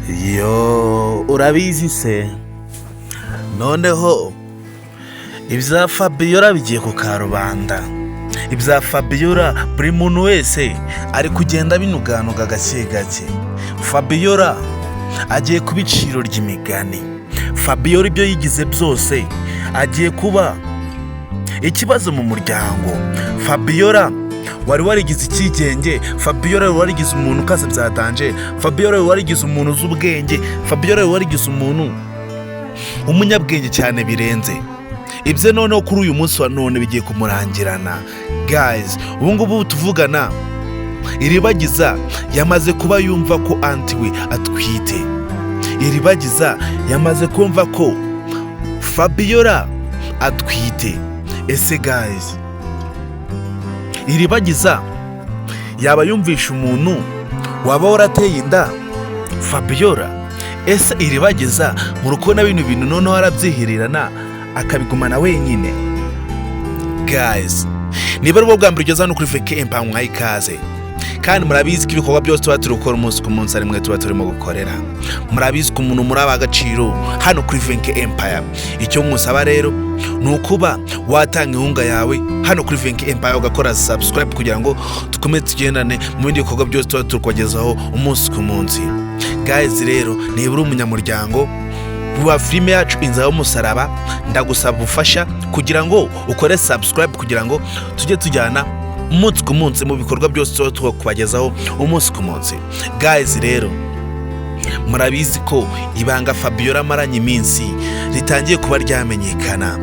Yo urabizi se noneho ibya Bafiora bigiye ku karubanda. Ibya Bafiora buri muntu wese ari kugenda binuganuga gake gake. Bafiora agiye kuba iciro ry'imigani. Bafiora ibyo yigize byose agiye kuba ikibazo mu muryango. Bafiora wari warigize ikigenge. Bafiora wari warigize umuntu ukaze byatanje. Bafiora wari warigize umuntu z'ubwenge. Bafiora wari warigize umuntu umunyabwenge cyane birenze. Ibyo noneho kuri uyu munsi wa none bigiye kumurangirana. Guys, ubu ngubu tuvugana Iribagiza yamaze kuba yumva ko anti we atwite. Iribagiza yamaze kumva ko Bafiora atwite. Ese guys, Iribagiza yaba yumvisha umuntu waba warateye inda Bafiora? Ese Iribagiza mu rukona bino bintu noneho arabyihirirana akabigumana wenyine? Guys, niba rwo bwa mbere ugeze hano kuri Feke Empire mwayikaze, kandi murabizi ko ibikorwa byose tuba turi gukora umunsi ku munsi ari mwe tuba turimo gukorera. Murabizi ko umuntu muri abagaciro hano kuri Feke Empire. Icyo musaba rero ni ukuba watanga inkunga yawe hano kuri Feke Empire, ugakora subscribe kugira ngo tukomeze tugendane mu bindi bikorwa byose tuba turi kugezaho umunsi ku munsi. Guys, rero niba uri umunyamuryango wa filime yacu Inzira Yumusaraba, ndagusaba ubufasha kugira ngo ukore subscribe kugira ngo tujye tujyana umunsi ku munsi mu bikorwa byose tuba kubagezaho umunsi ku munsi. Guys, rero murabizi ko ibanga Bafiora amaranye iminsi ritangiye kuba ryamenyekana.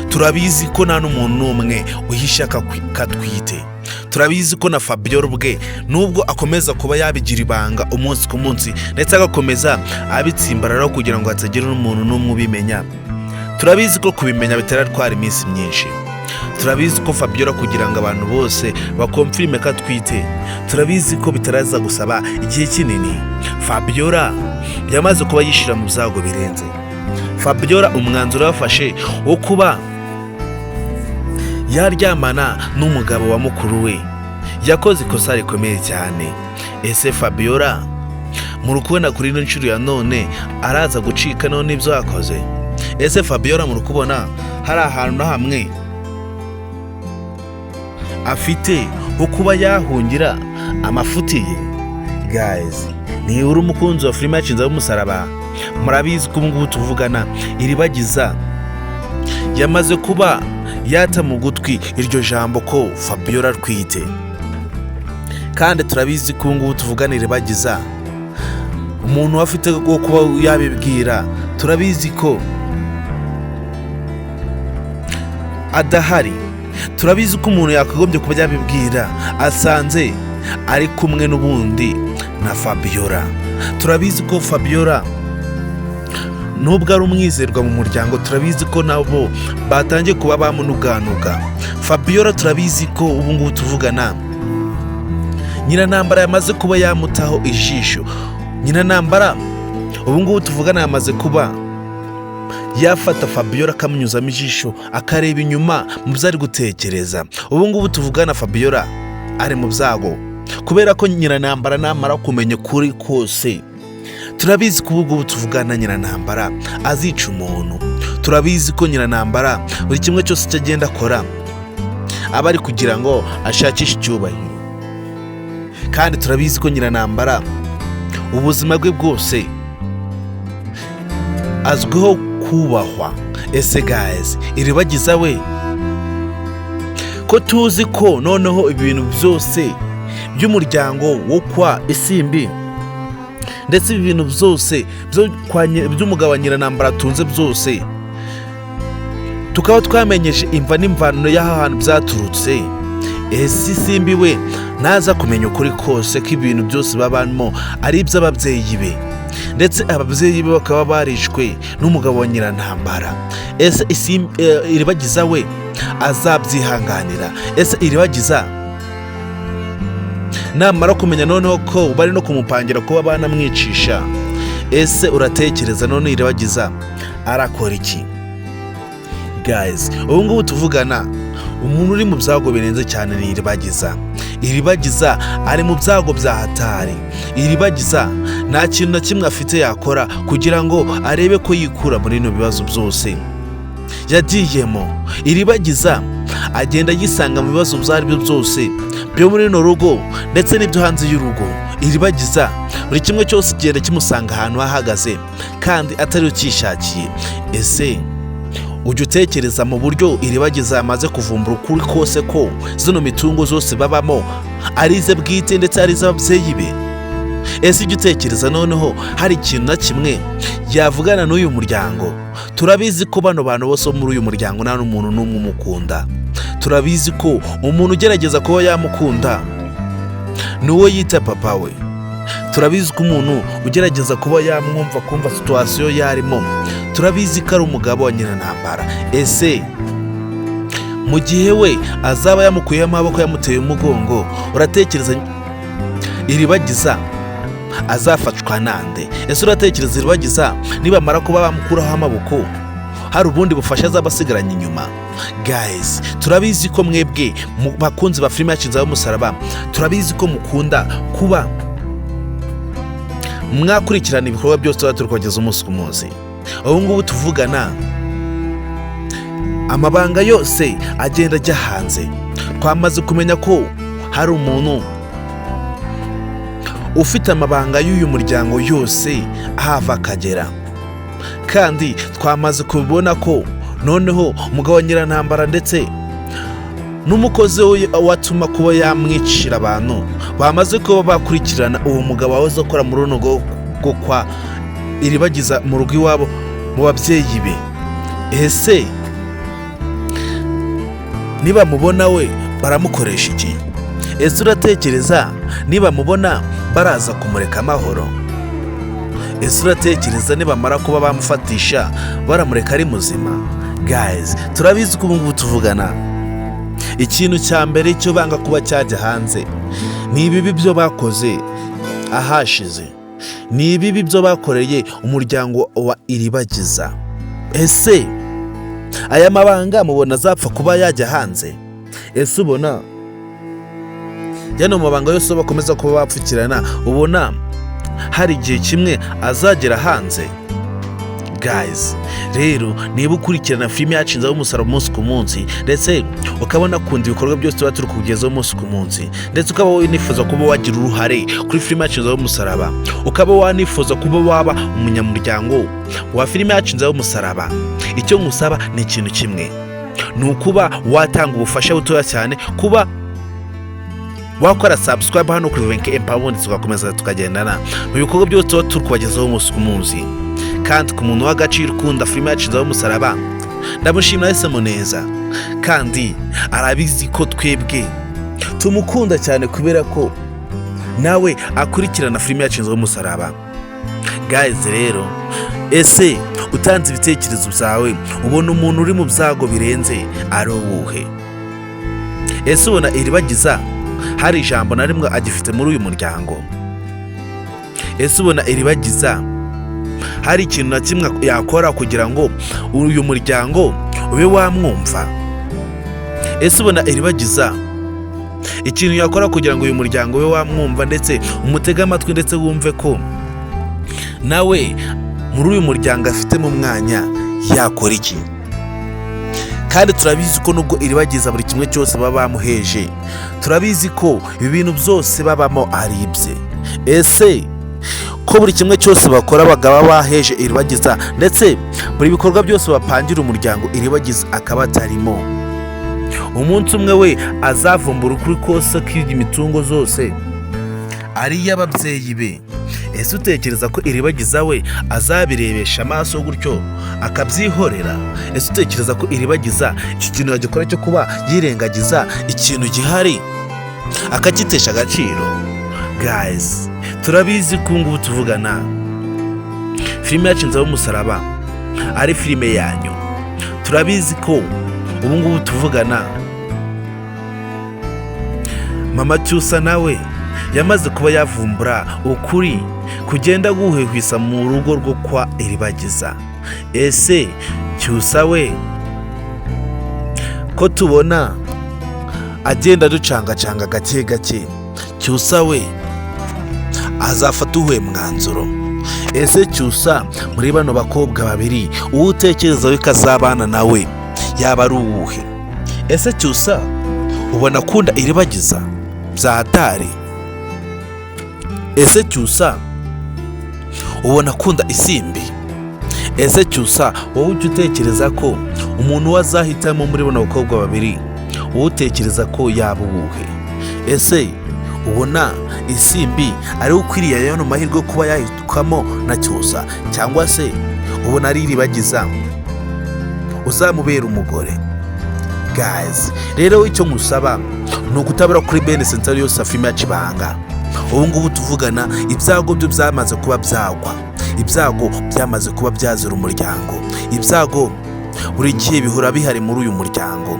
Turabizi ko nta n'umuntu n'umwe uhisha katwite. Turabizi ko na Bafiora ubwe nubwo akomeza kuba yabigira ibanga umunsi ku munsi ndetse agakomeza abitsimbararaho kugira ngo hatagira n'umuntu n'umwe ubimenya. Turabizi ko kubimenya bitaratwara iminsi myinshi. Turabizi ko Bafiora kugira ngo abantu bose bakomfirime ko atwite, turabizi ko bitaraza gusaba igihe kinini. Bafiora yamaze kuba yishira mu byago birenze. Bafiora umwanzuro yafashe wo kuba yaryamana n'umugabo wa mukuru we yakoze ikosa rikomeye cyane. Ese Bafiora mu rukubona kuri ino nshuro ya none araza gucika none ibyo yakoze? Ese Bafiora mu rukubona hari ahantu na hamwe afite ho kuba yahungira amafuti ye? Guys, ni uri umukunzi wa filime yacu Inzira Yumusaraba, murabizi ko ngubu tuvugana Iribagiza yamaze kuba yata mu gutwi iryo jambo ko Bafiora atwite. Kandi turabizi ko ngubu tuvugana Iribagiza umuntu afite go kuba yabibwira, turabizi ko adahari. Turabizi ko umuntu yakagombye kuba yabibwira asanze ari kumwe n'ubundi na Bafiora. Turabizi ko Bafiora nubwo ari umwizerwa mu muryango, turabizi ko nabo batangiye kuba bamunuganuga. Bafiora turabizi ko ubu ngubu tuvugana Nyirantambara yamaze kuba yamutaho ijisho. Nyirantambara ubu ngubu tuvugana yamaze kuba yafata Bafiora akamunyuzamo ijisho akareba inyuma mu byo ari gutekereza. Ubu ngubu tuvugana Bafiora ari mu byago kubera ko Nyirantambara namara kumenya kuri kose. Turabizi ko ubu ngubu tuvugana Nyirantambara azica umuntu. Turabizi ko Nyirantambara buri kimwe cyose cyagenda akora aba ari kugira ngo ashakishe icyubahiro. Kandi turabizi ko Nyirantambara ubuzima bwe bwose azwiho kubahwa. Ese guys, Iribagiza we ko tuzi ko noneho ibintu byose by'umuryango wo kwa Isimbi ndetse ibintu byose by'umugabo wa Nyirantambara atunze byose tukaba twamenyeje imva n'imvano y'aha hantu byaturutse. Ese Isimbi we naza kumenya ukuri kose ko ibintu byose babamo ari iby'ababyeyi be, ndetse ababyeyi be bakaba barishwe n'umugabo wa Nyirantambara. Ese Iribagiza we azabyihanganira? Ese Iribagiza namara kumenya noneho ko bari no kumupangira kuba banamwicisha, ese uratekereza none Iribagiza arakora iki? Guys, ubu ngubu tuvugana umuntu uri mu byago birenze cyane ni Iribagiza ari mu byago bya hatari. Iribagiza nta kintu na kimwe afite yakora kugira ngo arebe ko yikura muri bino bibazo byose yagiyemo. Iribagiza agenda yisanga mu bibazo ibyo ari byo byose byo muri no rugo ndetse n'ibyo hanze y'urugo. Iribagiza buri kimwe cyose kigenda kimusanga ahantu ahagaze kandi atari ukishakiye. Ese ujya utekereza mu buryo Iribagiza amaze kuvumbura ukuri kose ko zino mitungo zose babamo ari ize bwite ndetse ari iz'ababyeyi be? Ese ujya utekereza noneho hari ikintu na kimwe yavugana n'uyu muryango? Turabizi ko bano bantu bose muri uyu muryango nta n'umuntu n'umwe umukunda. Turabizi ko umuntu ugerageza kuba yamukunda n'uwo yita papa we. Turabizi ko umuntu ugerageza kuba yamwumva kumva situwasiyo yarimo, turabizi ko ari umugabo wa Nyirantambara. Ese mu gihe we azaba yamukuyeho amaboko yamuteye umugongo, uratekereza Iribagiza azafatwa nande? Ese uratekereza Iribagiza nibamara kuba bamukuraho amaboko hari ubundi bufasha azaba asigaranye inyuma? Guys, turabizi ko mwebwe bakunzi ba filime yacu Inzira y'Umusaraba, turabizi ko mukunda kuba mwakurikirana ibikorwa byose tuba turi kugeza umunsi ku munsi. Ubu ngubu tuvugana amabanga yose agenda ajya hanze. Twamaze kumenya ko hari umuntu ufite amabanga y'uyu muryango yose ahava akagera, kandi twamaze kubibona ko noneho umugabo wa Nyirantambara ndetse n'umukozi we watuma kuba yamwicira abantu bamaze kuba bakurikirana uwo mugabo wahoze akora muri runo rwo kwa Iribagiza mu rugo iwabo mu babyeyi be. Ese niba mubona we baramukoresha iki? Ese uratekereza niba mubona baraza kumureka amahoro? Ese uratekereza nibamara kuba bamufatisha baramureka ari muzima? Guys, turabizi ko ubu ngubu tuvugana ikintu cya mbere cyo banga kuba cyajya hanze ni ibibi byo bakoze ahashize, ni ibibi byo bakoreye umuryango wa Iribagiza. Ese aya mabanga mubona azapfa kuba yajya hanze? Ese ubona yano mabanga yose bakomeza kuba bapfukirana, ubona hari igihe kimwe azagera hanze? Guys, rero niba ukurikirana filime yacu Inzira y'Umusaraba umunsi ku munsi ndetse ukabona kunda ibikorwa byose tuba turi kugezaho umunsi ku munsi, ndetse ukaba wanifuza kuba wagira uruhare kuri filime yacu Inzira y'Umusaraba, ukaba wanifuza kuba waba umunyamuryango wa filime yacu Inzira y'Umusaraba, icyo ngusaba ni ikintu kimwe, ni ukuba watanga ubufasha butoya cyane, kuba wakora subscribe hano kuri Empowerment, tugakomeza tukagendana mu bikorwa byose tuba turi kubagezaho umunsi ku munsi. Kandi ku muntu w'agaciro ukunda filime yacu Inzira y'Umusaraba, ndamushimira yahisemo neza, kandi arabizi ko twebwe tumukunda cyane kubera ko nawe akurikirana filime yacu Inzira y'Umusaraba. Guys, rero ese utanze ibitekerezo byawe, ubona umuntu uri mu byago birenze ari uwuhe? Ese ubona Iribagiza hari ijambo na rimwe agifite muri uyu muryango? Ese ubona Iribagiza hari ikintu na kimwe yakora kugira ngo uyu muryango ube wamwumva? Ese ubona Iribagiza ikintu yakora kugira ngo uyu muryango ube wamwumva ndetse umutege amatwi ndetse wumve ko nawe muri uyu muryango afite mu mwanya, yakora iki? Kandi turabizi ko nubwo Iribagiza buri kimwe cyose baba bamuheje, turabizi ko ibi bintu byose babamo ari ibye. Ese ko buri kimwe cyose bakora bagaba baheje Iribagiza ndetse buri bikorwa byose bapangira umuryango Iribagiza akaba atarimo, umunsi umwe we azavumbura ukuri kose k'iyi mitungo zose ari iy'ababyeyi be. Ese utekereza ko Iribagiza we azabirebesha amaso gutyo akabyihorera? Ese utekereza ko Iribagiza iki kintu yagikora cyo kuba yirengagiza ikintu gihari akagitesha agaciro? Guys, turabizi ko ngubu tuvugana filime yacu Inzira y'Umusaraba ari filime yanyu. Turabizi ko ubu ngubu tuvugana Mama Cyusa nawe yamaze kuba yavumbura ukuri kugenda guhwihwisa mu rugo rwo kwa Iribagiza. Ese Cyusa we ko tubona agenda ducangacanga gake gake, Cyusa we azafata uwuhe mwanzuro? Ese Cyusa muri bano bakobwa babiri uwo utekereza we kazabana nawe yaba ari uwuhe? Ese Cyusa ubona akunda iribagiza bya hatari? Ese Cyusa ubona akunda isimbi? Ese Cyusa wowe ujya utekereza ko umuntu wazahitamo muri bano bakobwa babiri wowe utekereza ko yaba uwuhe? Ese ubona isimbi ari ukwiriye ayo mahirwe kuba yahitwamo na Cyusa, cyangwa se ubona ari iribagiza uzamubera umugore? Guys, rero icyo musaba ni ukutabura kuri bene sentari yose afime ya Kibanga. Ubu ngubu tuvugana ibyago byo byamaze kuba byagwa, ibyago byamaze kuba byazira umuryango, ibyago buri gihe bihora bihari muri uyu muryango,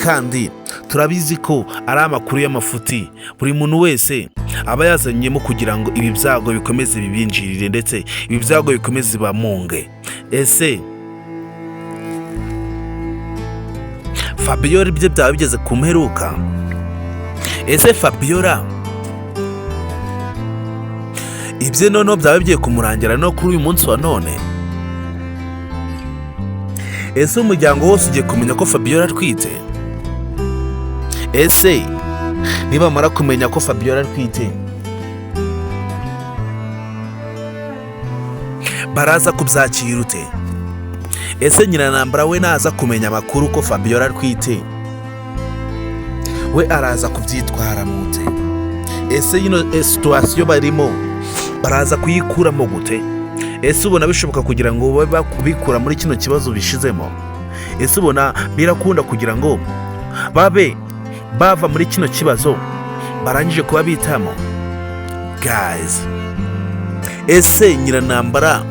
kandi turabizi ko ari amakuru y'amafuti buri muntu wese aba yazanyemo kugira ngo ibi byago bikomeze bibinjirire ndetse ibi byago bikomeze bamunge. Ese Fabiora ibyo byaba bigeze ku mperuka? Ese Fabiora ibyo noneho byaba bigiye kumurangira no kuri uyu munsi wa none? Ese umuryango wose ugiye kumenya ko Fabiora atwite? Ese nibamara kumenya ko Fabiora atwite baraza kubyakira ute? Ese Nyirantambara we naza kumenya amakuru ko Fabiora atwite we araza kubyitwara mute? Ese yino situation barimo baraza kuyikuramo gute? Ese ubona bishoboka kugira ngo babe bakubikura muri kino kibazo bishizemo? Ese ubona birakunda kugira ngo babe bava muri kino kibazo barangije kuba bitamo? Guys, ese Nyirantambara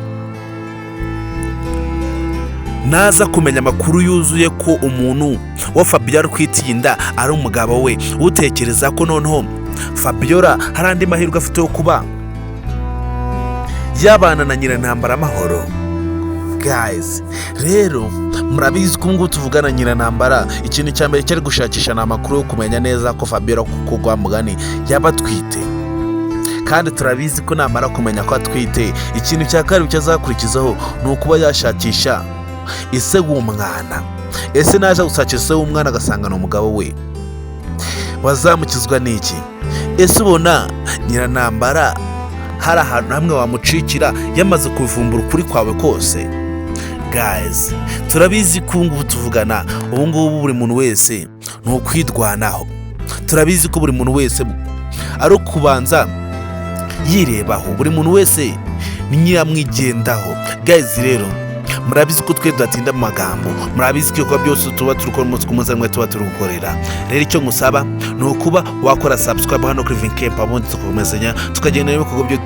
naza kumenya amakuru yuzuye ko umuntu wa Fabiora atwitiye inda ari umugabo we, utekereza ko noneho Fabiora hari andi mahirwe afite yo kuba yabana na Nyirantambara amahoro? Guys, rero murabizi ko ngo tuvugana Nyirantambara ikintu cya mbere cyari gushakisha na amakuru yo kumenya neza ko Fabiora kugwa mugani yaba atwite, kandi turabizi ko namara kumenya ko atwite ikintu cya kabiri cyazakurikizaho ni ukuba yashakisha ise w'umwana. Ese naje gusakisha ise w'umwana agasanga ni umugabo we, wazamukizwa n'iki? Ese ubona Nyirantambara hari ahantu hamwe wamucikira yamaze kuvumbura ukuri kwawe kose? Guys, turabizi ko ubu tuvugana ubu ngubu buri muntu wese ni ukwidwanaho, turabizi ko buri muntu wese ari ukubanza yirebaho, buri muntu wese ni nyiramwigendaho. Guys, rero murabizi ko twe tudatinda mu magambo, murabizi ko byose tuba turukora umunsi ku munsi tuba turukorera. Rero icyo ngusaba ni ukuba wakora subscribe hano kuri Vinkempa, ubundi tukomezanya tukagenda n'ibikorwa byo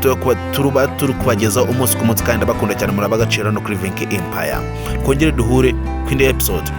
tuba turukubageza umunsi ku munsi, kandi bakunda cyane muri abagaciro no kuri Vinke Empire. Kongere duhure ku indi episode.